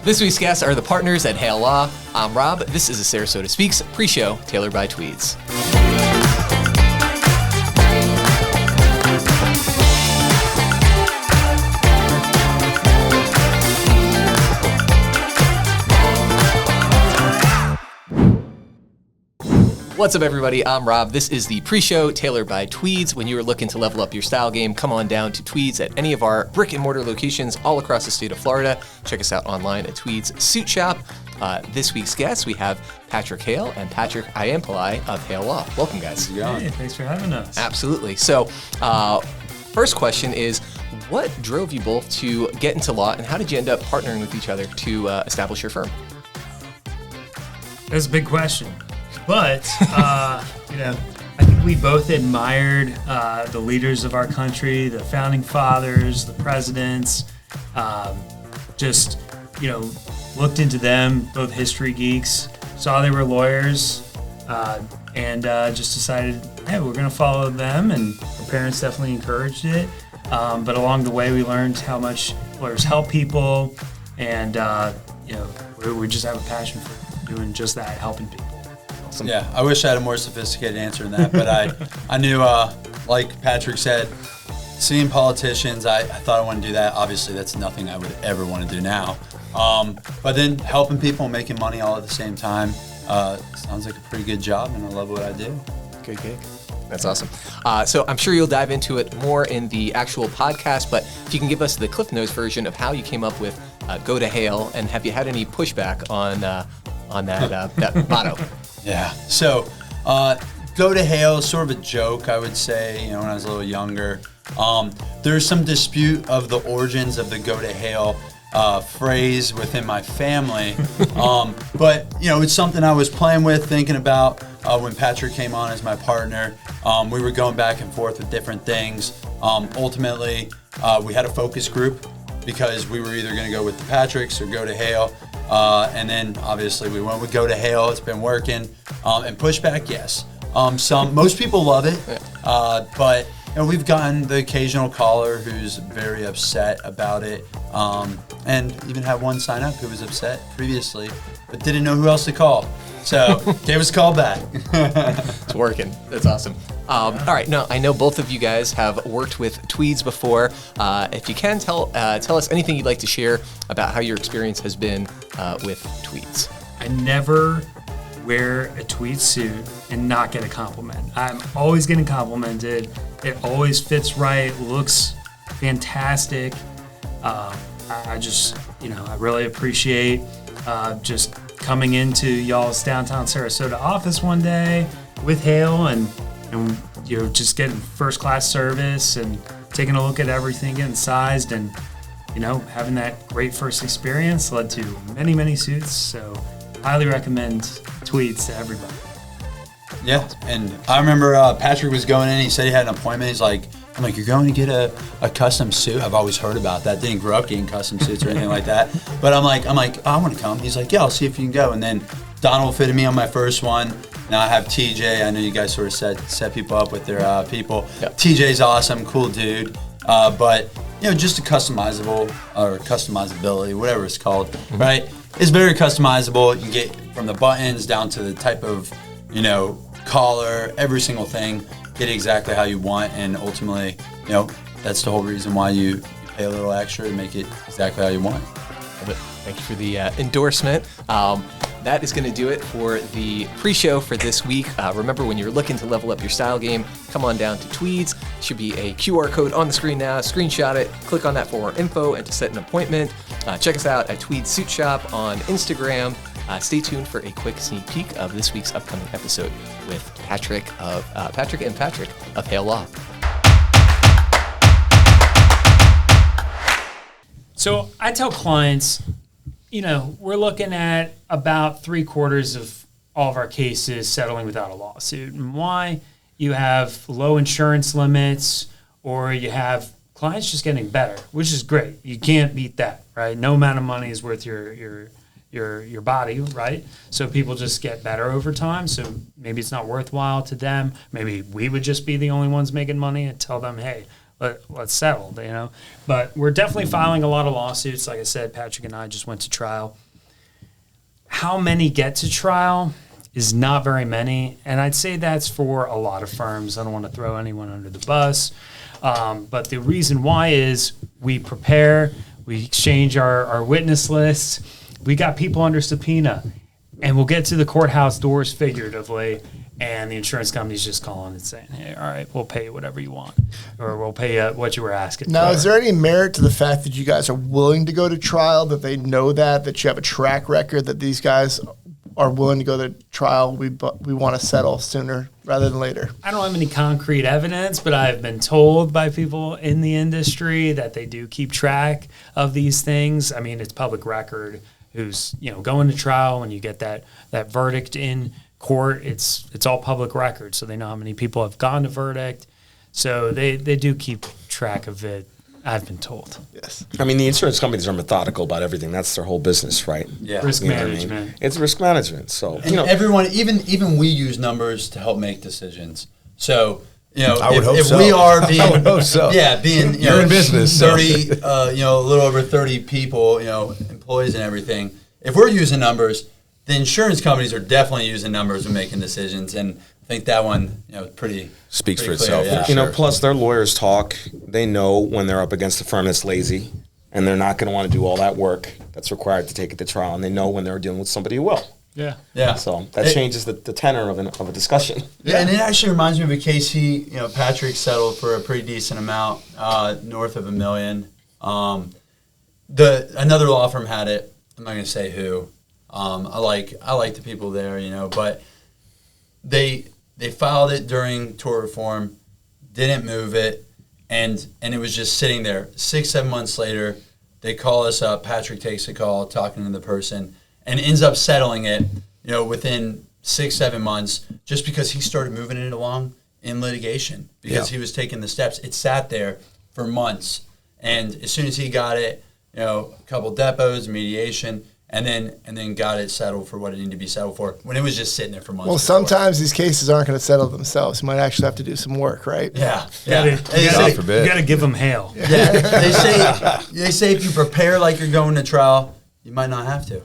This week's guests are the partners at Hale Law. I'm Rob. This is a Sarasota SpeaX Pre-Show tailored by Tweeds. What's up, everybody? I'm Rob. This is the Pre-Show tailored by Tweeds. When you are looking to level up your style game, come on down to Tweeds at any of our brick and mortar locations all across the state of Florida. Check us out online at Tweeds Suit Shop. This week's guests, we have Patrick Hale and Patrick Iyampillai of Hale Law. Welcome, guys. Hey, thanks for having us. Absolutely. So, first question is, what drove you both to get into law, and how did you end up partnering with each other to establish your firm? That's a big question. But, I think we both admired the leaders of our country, the founding fathers, the presidents, looked into them, both history geeks, saw they were lawyers, and just decided, hey, we're going to follow them, and our parents definitely encouraged it. But along the way, we learned how much lawyers help people, and, we just have a passion for doing just that, helping people. Awesome. Yeah, I wish I had a more sophisticated answer than that, but I knew, like Patrick said, seeing politicians, I thought I wanted to do that. Obviously, that's nothing I would ever want to do now. But then helping people and making money all at the same time sounds like a pretty good job, and I love what I do. Good gig. That's awesome. So I'm sure you'll dive into it more in the actual podcast, but if you can give us the Cliff Notes version of how you came up with Go to Hale, and have you had any pushback on that motto? Yeah. So, Go to Hale is sort of a joke, I would say, when I was a little younger. There's some dispute of the origins of the Go to Hale phrase within my family. But, it's something I was playing with, thinking about when Patrick came on as my partner. We were going back and forth with different things. Ultimately, we had a focus group because we were either going to go with the Patricks or Go to Hale. And then obviously we went with Go to Hale. It's been working. And pushback, yes. Most people love it, but we've gotten the occasional caller who's very upset about it, and even had one sign up who was upset previously, but didn't know who else to call. So gave us a call back. It's working. That's awesome. All right. Now, I know both of you guys have worked with Tweeds before. If you can tell us anything you'd like to share about how your experience has been with Tweeds. I never wear a tweed suit and not get a compliment. I'm always getting complimented. It always fits right, looks fantastic. I just, I really appreciate just coming into y'all's downtown Sarasota office one day with Hale and just getting first class service and taking a look at everything, getting sized, and having that great first experience led to many, many suits. So highly recommend Tweeds to everybody. Yeah, and I remember Patrick was going in, he said he had an appointment. I'm like, you're going to get a custom suit? I've always heard about that. Didn't grow up getting custom suits or anything like that. But I'm like, I want to come. He's like, yeah, I'll see if you can go. And then Donald fitted me on my first one. Now I have TJ. I know you guys sort of set people up with their people. Yep. TJ's awesome, cool dude. But just a customizable or customizability, whatever it's called, right? It's very customizable. You get from the buttons down to the type of, collar, every single thing. Get it exactly how you want, and ultimately, that's the whole reason why you pay a little extra to make it exactly how you want. Thank you for the endorsement. That is going to do it for the pre-show for this week. Remember, when you're looking to level up your style game, come on down to Tweeds. Should be a QR code on the screen now. Screenshot it, click on that for more info and to set an appointment. Check us out at Tweeds Suit Shop on Instagram. Stay tuned for a quick sneak peek of this week's upcoming episode with Patrick and Patrick of Hale Law. So I tell clients, we're looking at about 3/4 of all of our cases settling without a lawsuit. And why? You have low insurance limits, or you have clients just getting better, which is great. You can't beat that, right? No amount of money is worth your body, right? So people just get better over time. So maybe it's not worthwhile to them. Maybe we would just be the only ones making money and tell them, hey, let's settle, you know. But we're definitely filing a lot of lawsuits. Like I said, Patrick and I just went to trial. How many get to trial is not very many, and I'd say that's for a lot of firms. I don't want to throw anyone under the bus, but the reason why is we prepare, we exchange our witness lists, we got people under subpoena, and we'll get to the courthouse doors figuratively, and the insurance company's just calling and saying, hey, all right, we'll pay you whatever you want, or we'll pay you what you were asking Now, for. is there any merit to the fact that you guys are willing to go to trial, that they know that you have a track record, that these guys are willing to go to trial? We want to settle sooner rather than later. I don't have any concrete evidence, but I've been told by people in the industry that they do keep track of these things. I mean, it's public record who's, you know, going to trial. When you get that verdict in court, it's all public record, so they know how many people have gone to verdict. So they do keep track of it, I've been told. Yes. I mean, the insurance companies are methodical about everything. That's their whole business, right? Yeah. Risk You know what I mean? management. It's risk management. So, And everyone, even we use numbers to help make decisions. So, you know, I would hope if so. we are being, I would hope so. Yeah, being, you You're know, in business, so. 30, you know, a little over 30 people, you know, employees and everything. If we're using numbers, the insurance companies are definitely using numbers when making decisions, and I think that one, you know, Speaks pretty for clear, itself. yeah. you know, Sure. plus their lawyers talk. They know when they're up against a firm that's lazy, and they're not going to want to do all that work that's required to take it to trial. And they know when they're dealing with somebody who will. Yeah. Yeah. So that changes the tenor of a discussion. Yeah, and it actually reminds me of a case Patrick settled for a pretty decent amount, north of $1 million. Another law firm had it. I'm not going to say who. I like the people there, you know, but they filed it during tort reform, didn't move it, and it was just sitting there. 6-7 months later, they call us up. Patrick takes a call, talking to the person, and ends up settling it, you know, within 6-7 months, just because he started moving it along in litigation, because he was taking the steps. It sat there for months, and as soon as he got it, you know, a couple depots, mediation, and then got it settled for what it needed to be settled for, when it was just sitting there for months. Well, before. sometimes these cases aren't going to settle themselves. You might actually have to do some work, right? Yeah, You yeah. God forbid. got to give them Hale. Yeah, they say if you prepare like you're going to trial, you might not have to.